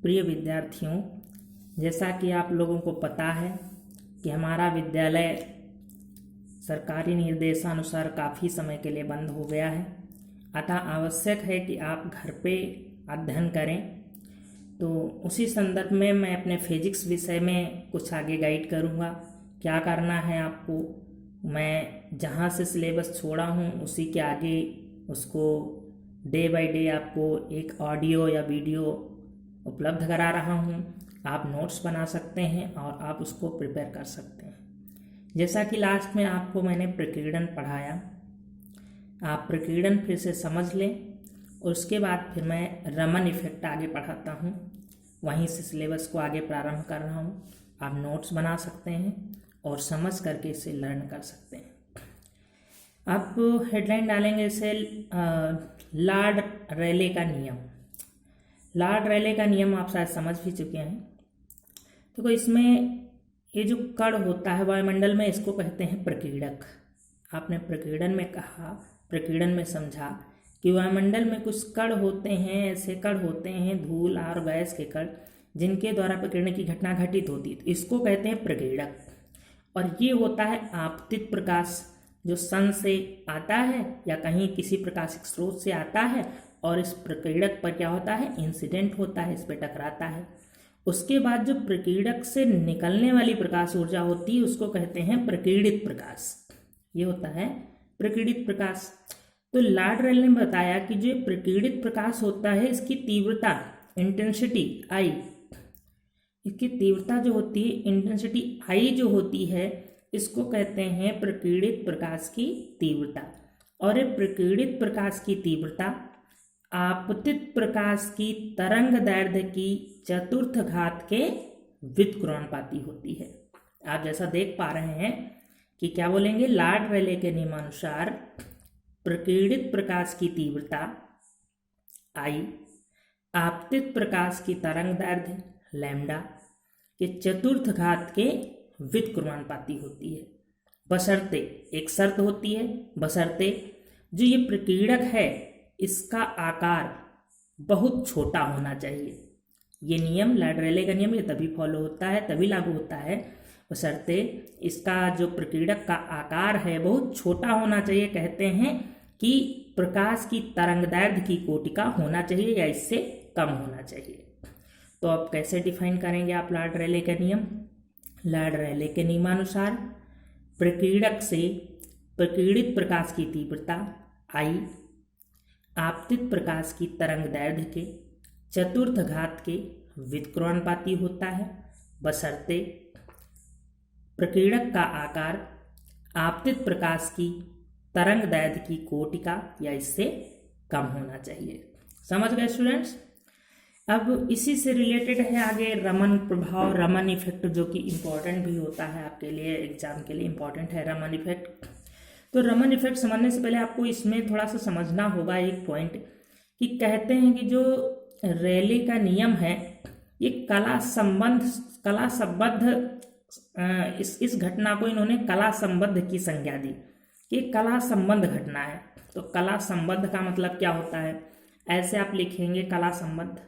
प्रिय विद्यार्थियों, जैसा कि आप लोगों को पता है कि हमारा विद्यालय सरकारी निर्देशानुसार काफ़ी समय के लिए बंद हो गया है, अतः आवश्यक है कि आप घर पे अध्ययन करें। तो उसी संदर्भ में मैं अपने फिजिक्स विषय में कुछ आगे गाइड करूँगा। क्या करना है आपको, मैं जहाँ से सिलेबस छोड़ा हूँ उसी के आगे उसको डे बाय डे आपको एक ऑडियो या वीडियो उपलब्ध करा रहा हूँ। आप नोट्स बना सकते हैं और आप उसको प्रिपेयर कर सकते हैं। जैसा कि लास्ट में आपको मैंने प्रकीर्णन पढ़ाया, आप प्रकीर्णन फिर से समझ लें और उसके बाद फिर मैं रमन इफेक्ट आगे पढ़ाता हूँ। वहीं से सिलेबस को आगे प्रारंभ कर रहा हूँ। आप नोट्स बना सकते हैं और समझ करके इसे लर्न कर सकते हैं। आप हेडलाइन डालेंगे इसे लॉर्ड रेले का नियम। लॉर्ड रेले का नियम आप शायद समझ भी चुके हैं। तो इसमें ये जो कण होता है वायुमंडल में, इसको कहते हैं प्रकीर्णक। आपने प्रकीर्णन में कहा, प्रकीर्णन में समझा कि वायुमंडल में कुछ कण होते हैं, ऐसे कण होते हैं धूल और गैस के कण, जिनके द्वारा प्रकीर्णन की घटना घटित होती है। तो इसको कहते हैं प्रकीर्णक। और ये होता है आपतित प्रकाश, जो सन से आता है या कहीं किसी प्रकाशिक स्रोत से आता है और इस प्रकीर्णक पर क्या होता है, इंसिडेंट होता है, इस पर टकराता है। उसके बाद जो प्रकीर्णक से निकलने वाली प्रकाश ऊर्जा होती है उसको कहते हैं प्रकीर्णित प्रकाश। ये होता है प्रकीर्णित प्रकाश। तो लॉर्ड रेले ने बताया कि जो प्रकीर्णित प्रकाश होता है इसकी तीव्रता इंटेंसिटी आई, इसकी तीव्रता जो होती है इंटेंसिटी आई जो होती है, इसको कहते हैं प्रकीर्णित प्रकाश की तीव्रता। और ये प्रकीर्णित प्रकाश की तीव्रता आपतित प्रकाश की तरंग दैर्ध्य की चतुर्थ घात के व्युत्क्रमणानुपाती होती है। आप जैसा देख पा रहे हैं कि क्या बोलेंगे, लॉर्ड रेले के नियमानुसार प्रकीर्णित प्रकाश की तीव्रता आई आपतित प्रकाश की तरंग दैर्ध्य लैम्डा के चतुर्थ घात के व्युत्क्रमणानुपाती होती है। बशर्ते, एक शर्त होती है, बशर्ते जो ये प्रकीर्णक है इसका आकार बहुत छोटा होना चाहिए। ये नियम लॉर्ड रेले का नियम ये तभी फॉलो होता है, तभी लागू होता है, बशर्ते इसका जो प्रकीर्णक का आकार है बहुत छोटा होना चाहिए। कहते हैं कि प्रकाश की तरंगदैर्ध्य की कोटि का होना चाहिए या इससे कम होना चाहिए। तो अब कैसे डिफाइन करेंगे आप लॉर्ड रेले का नियम? लॉर्ड रेले के नियमानुसार प्रकीर्णक से प्रकीर्णित प्रकाश की तीव्रता आई आपतित प्रकाश की तरंगदैर्ध्य के चतुर्थ घात के व्युत्क्रमणानुपाती होता है, बशर्ते प्रकीर्णक का आकार आपतित प्रकाश की तरंगदैर्ध्य की कोटि का या इससे कम होना चाहिए। समझ गए स्टूडेंट्स? अब इसी से रिलेटेड है आगे रमन प्रभाव, रमन इफेक्ट, जो कि इम्पोर्टेंट भी होता है आपके लिए, एग्जाम के लिए इम्पोर्टेंट है रमन इफेक्ट। तो रमन इफेक्ट समझने से पहले आपको इसमें थोड़ा सा समझना होगा एक पॉइंट कि कहते हैं कि जो रेले का नियम है ये कला संबद्ध इस घटना को इन्होंने कला संबद्ध की संज्ञा दी कि कला संबद्ध घटना है। तो कला संबद्ध का मतलब क्या होता है? ऐसे आप लिखेंगे कला संबद्ध,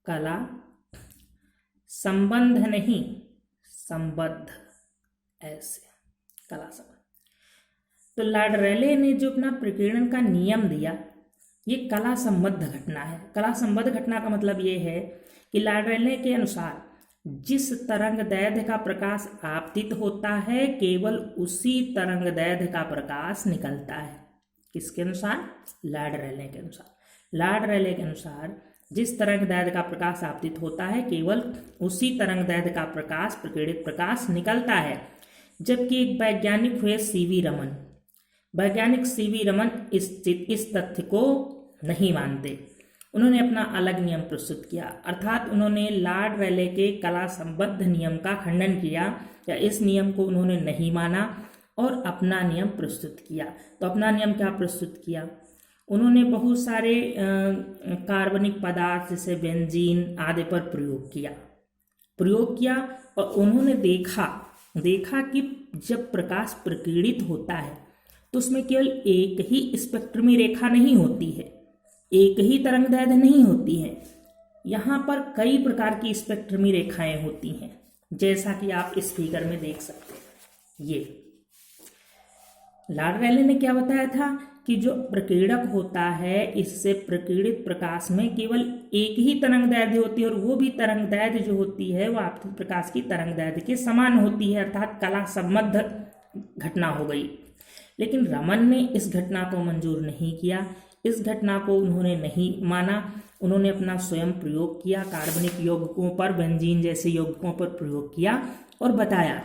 कला संबंध नहीं संबद्ध, ऐसे कला संबंध। तो लॉर्ड रेले ने जो अपना प्रकीर्णन का नियम दिया ये कला संबद्ध घटना है। कला संबद्ध घटना का मतलब ये है कि लॉर्ड रेले के अनुसार जिस तरंग दैर्ध्य का प्रकाश आपतित होता है केवल उसी तरंग दैर्ध्य का प्रकाश निकलता है। किसके अनुसार? लॉर्ड रेले के अनुसार। लॉर्ड रेले के अनुसार जिस तरंग दैर्ध्य का प्रकाश आपतित होता है केवल उसी तरंग दैर्ध्य का प्रकाश प्रकीर्णित प्रकाश निकलता है। जबकि एक वैज्ञानिक हुए सीवी रमन, वैज्ञानिक सीवी रमन इस तथ्य को नहीं मानते। उन्होंने अपना अलग नियम प्रस्तुत किया, अर्थात उन्होंने लॉर्ड रेले के कला संबद्ध नियम का खंडन किया या इस नियम को उन्होंने नहीं माना और अपना नियम प्रस्तुत किया। तो अपना नियम क्या प्रस्तुत किया? उन्होंने बहुत सारे कार्बनिक पदार्थ जैसे बेंजीन आदि पर प्रयोग किया और उन्होंने देखा कि जब प्रकाश प्रकीर्णित होता है तो उसमें केवल एक ही स्पेक्ट्रमी रेखा नहीं होती है, एक ही तरंगदैर्ध्य नहीं होती है, यहाँ पर कई प्रकार की स्पेक्ट्रमी रेखाएं होती हैं, जैसा कि आप इस फिगर में देख सकते हैं। ये लॉर्ड रैले ने क्या बताया था कि जो प्रकीर्णक होता है, इससे प्रकीर्णित प्रकाश में केवल एक ही तरंगदैर्ध्य होती है, और वो भी तरंगदैर्ध्य जो होती है वो आपतित प्रकाश की तरंगदैर्ध्य के समान होती है, अर्थात कला संबद्ध घटना हो गई। लेकिन रमन ने इस घटना को मंजूर नहीं किया, इस घटना को उन्होंने नहीं माना। उन्होंने अपना स्वयं प्रयोग किया, कार्बनिक यौगिकों पर, बेंजीन जैसे यौगिकों पर प्रयोग किया और बताया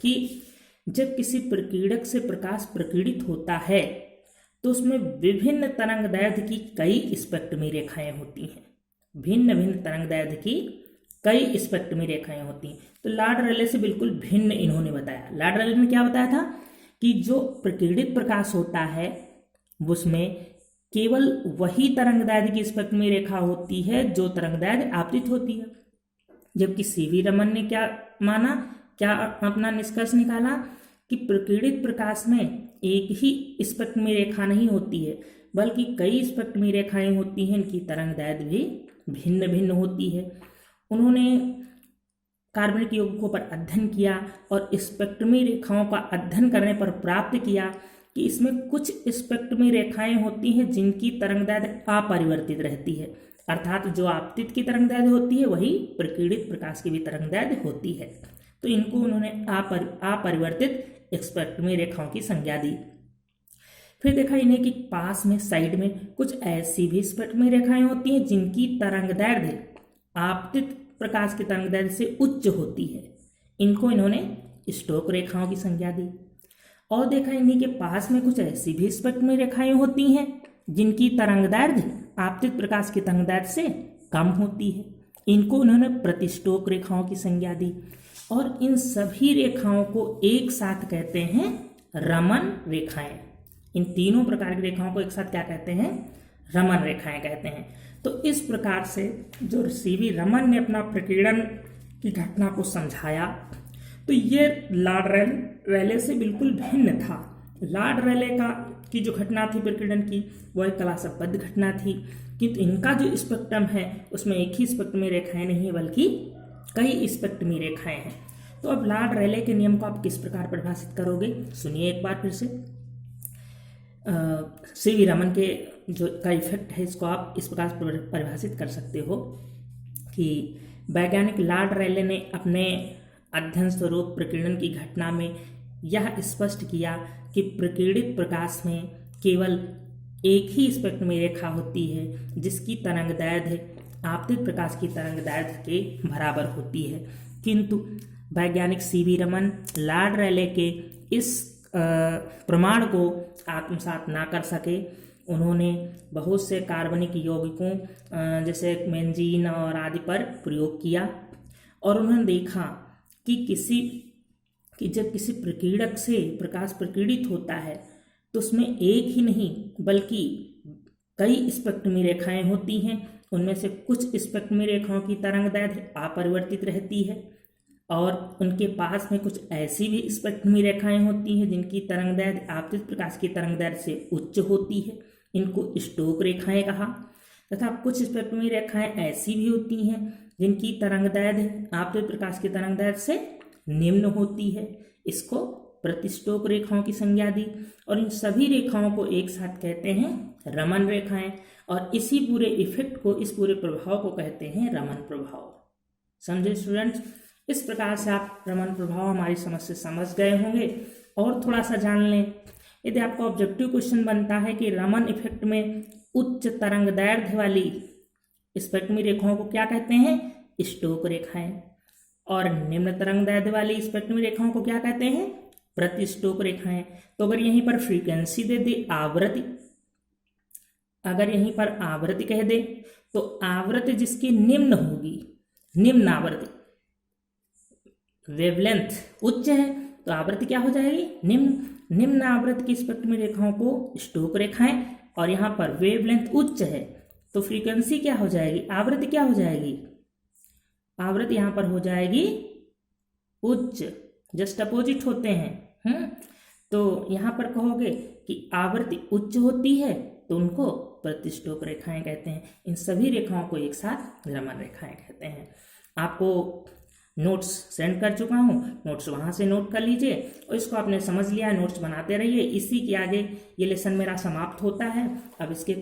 कि जब किसी प्रकीर्णक से प्रकाश प्रकीर्णित होता है तो उसमें विभिन्न तरंगदैर्ध्य की कई स्पेक्ट्रमी रेखाएं होती हैं, भिन्न भिन्न तरंगदैर्ध्य की कई स्पेक्ट्रमी रेखाएं होती हैं। तो लॉर्ड रैले से बिल्कुल भिन्न इन्होंने बताया। लॉर्ड रैले ने क्या बताया था कि जो प्रकीर्णित प्रकाश होता है उसमें केवल वही तरंगदैर्ध्य की स्पेक्ट्रमी रेखा होती है जो तरंगदैर्ध्य आपतित होती है, जबकि सीवी रमन ने क्या माना, क्या अपना निष्कर्ष निकाला कि प्रकीर्णित प्रकाश में एक ही स्पेक्ट्रमी रेखा नहीं होती है, बल्कि कई स्पेक्ट्रमी रेखाएं होती हैं, इनकी तरंगदैर्ध्य भी भिन्न भिन्न होती है। उन्होंने कार्बनिक यौगिकों पर अध्ययन किया और स्पेक्ट्रमी रेखाओं का अध्ययन करने पर प्राप्त किया कि इसमें कुछ स्पेक्ट्रमी रेखाएं होती हैं जिनकी तरंगदैर्ध्य अपरिवर्तित रहती है, अर्थात जो आपतित की तरंगदैर्ध्य होती है वही प्रकीर्णित प्रकाश की भी तरंगदैर्ध्य होती है। तो इनको उन्होंने अपरिवर्तित स्पेक्ट्रमी रेखाओं की संज्ञा दी। फिर देखा इन्हें कि पास में साइड में कुछ ऐसी भी स्पेक्ट्रमी रेखाएं होती हैं जिनकी तरंगदैर्ध्य आपतित प्रकाश की तरंगदैर्ध्य से उच्च होती है, इनको इन्होंने स्टोक रेखाओं की संज्ञा दी। और देखा इन्हीं के पास में कुछ ऐसी भी स्पेक्ट्रमी रेखाएं होती हैं जिनकी तरंगदैर्ध्य आपतित प्रकाश की तरंगदैर्ध्य से कम होती है, इनको उन्होंने प्रतिष्टोक रेखाओं की संज्ञा दी। और इन सभी रेखाओं को एक साथ कहते हैं रमन रेखाएं। इन तीनों प्रकार की रेखाओं को एक साथ क्या कहते हैं, रमन रेखाएं कहते हैं। तो इस प्रकार से जो सीवी रमन ने अपना प्रकीर्णन की घटना को समझाया, तो ये लॉर्ड रैले से बिल्कुल भिन्न था। लॉर्ड रैले की जो घटना थी प्रकीर्णन की, वह एक कला संबद्ध घटना थी, किंतु इनका जो स्पेक्ट्रम है उसमें एक ही स्पेक्ट्रमी रेखाएं नहीं है बल्कि कई स्पेक्ट्रमी रेखाएं हैं। तो अब लॉर्ड रैले के नियम को आप किस प्रकार परिभाषित करोगे, सुनिए एक बार फिर से। सीवी रमन के जो का इफेक्ट है इसको आप इस प्रकार परिभाषित कर सकते हो कि वैज्ञानिक लॉर्ड रैले ने अपने अध्ययन स्वरूप प्रकीर्णन की घटना में यह स्पष्ट किया कि प्रकीर्णित प्रकाश में केवल एक ही स्पेक्ट्रमी रेखा होती है जिसकी तरंगदैर्ध्य आपतित प्रकाश की तरंगदैर्ध्य के बराबर होती है। किंतु वैज्ञानिक सीवी रमन लॉर्ड रैले के इस प्रमाण को आत्मसात ना कर सके। उन्होंने बहुत से कार्बनिक यौगिकों जैसे बेंजीन और आदि पर प्रयोग किया और उन्होंने देखा कि जब किसी प्रकीर्णक से प्रकाश प्रकीर्णित होता है तो उसमें एक ही नहीं बल्कि कई स्पेक्ट्रमी रेखाएं होती हैं। उनमें से कुछ स्पेक्ट्रमी रेखाओं की तरंगदैर्ध्य अपरिवर्तित रहती है और उनके पास में कुछ ऐसी भी स्पेक्ट्रमी रेखाएं होती हैं जिनकी तरंगदैर्ध्य आपतित प्रकाश की तरंगदैर्ध्य से उच्च होती है, इनको स्टोक रेखाएं कहा। तथा कुछ स्पेक्ट्रमी रेखाएं ऐसी भी होती हैं जिनकी तरंगदैर्ध्य आपतित प्रकाश की तरंगदैर्ध्य से निम्न होती है, इसको प्रतिष्टोक रेखाओं की संज्ञा दी। और इन सभी रेखाओं को एक साथ कहते हैं रमन रेखाएं और इसी पूरे इफेक्ट को, इस पूरे प्रभाव को कहते हैं रमन प्रभाव। समझे स्टूडेंट्स? इस प्रकार से आप रमन प्रभाव हमारी समझ से समझ गए होंगे। और थोड़ा सा जान लें, यदि आपको ऑब्जेक्टिव क्वेश्चन बनता है कि रमन इफेक्ट में उच्च तरंगदैर्ध्य वाली स्पेक्ट्रमी रेखाओं को क्या कहते हैं, स्टोक रेखाएं, और निम्न तरंगदैर्ध्य वाली स्पेक्ट्रमी रेखाओं को क्या कहते हैं, प्रतिष्टोक रेखाएं। तो अगर यहीं पर फ्रीक्वेंसी दे दे आवृत्ति, अगर यहीं पर आवृत्ति कह दे तो आवृत्ति जिसकी निम्न होगी, निम्न आवृत्ति, वेवलेंथ उच्च है तो आवृत्ति क्या हो जाएगी, निम्न। निम्न आवृत्ति की स्पेक्ट्रमी रेखाओं को स्टोक रेखाएं और यहाँ पर वेवलेंथ उच्च है तो फ्रीक्वेंसी क्या हो जाएगी, आवृत्ति क्या हो जाएगी, आवृत्ति यहाँ पर हो जाएगी उच्च, जस्ट अपोजिट होते हैं। तो यहाँ पर कहोगे कि आवृत्ति उच्च होती है तो उनको प्रतिष्ठोप रेखाएं कहते हैं। इन सभी रेखाओं को एक साथ भ्रमण रेखाएं कहते हैं। आपको नोट्स सेंड कर चुका हूँ, नोट्स वहाँ से नोट कर लीजिए और इसको आपने समझ लिया, नोट्स बनाते रहिए। इसी के आगे ये लेसन मेरा समाप्त होता है। अब इसके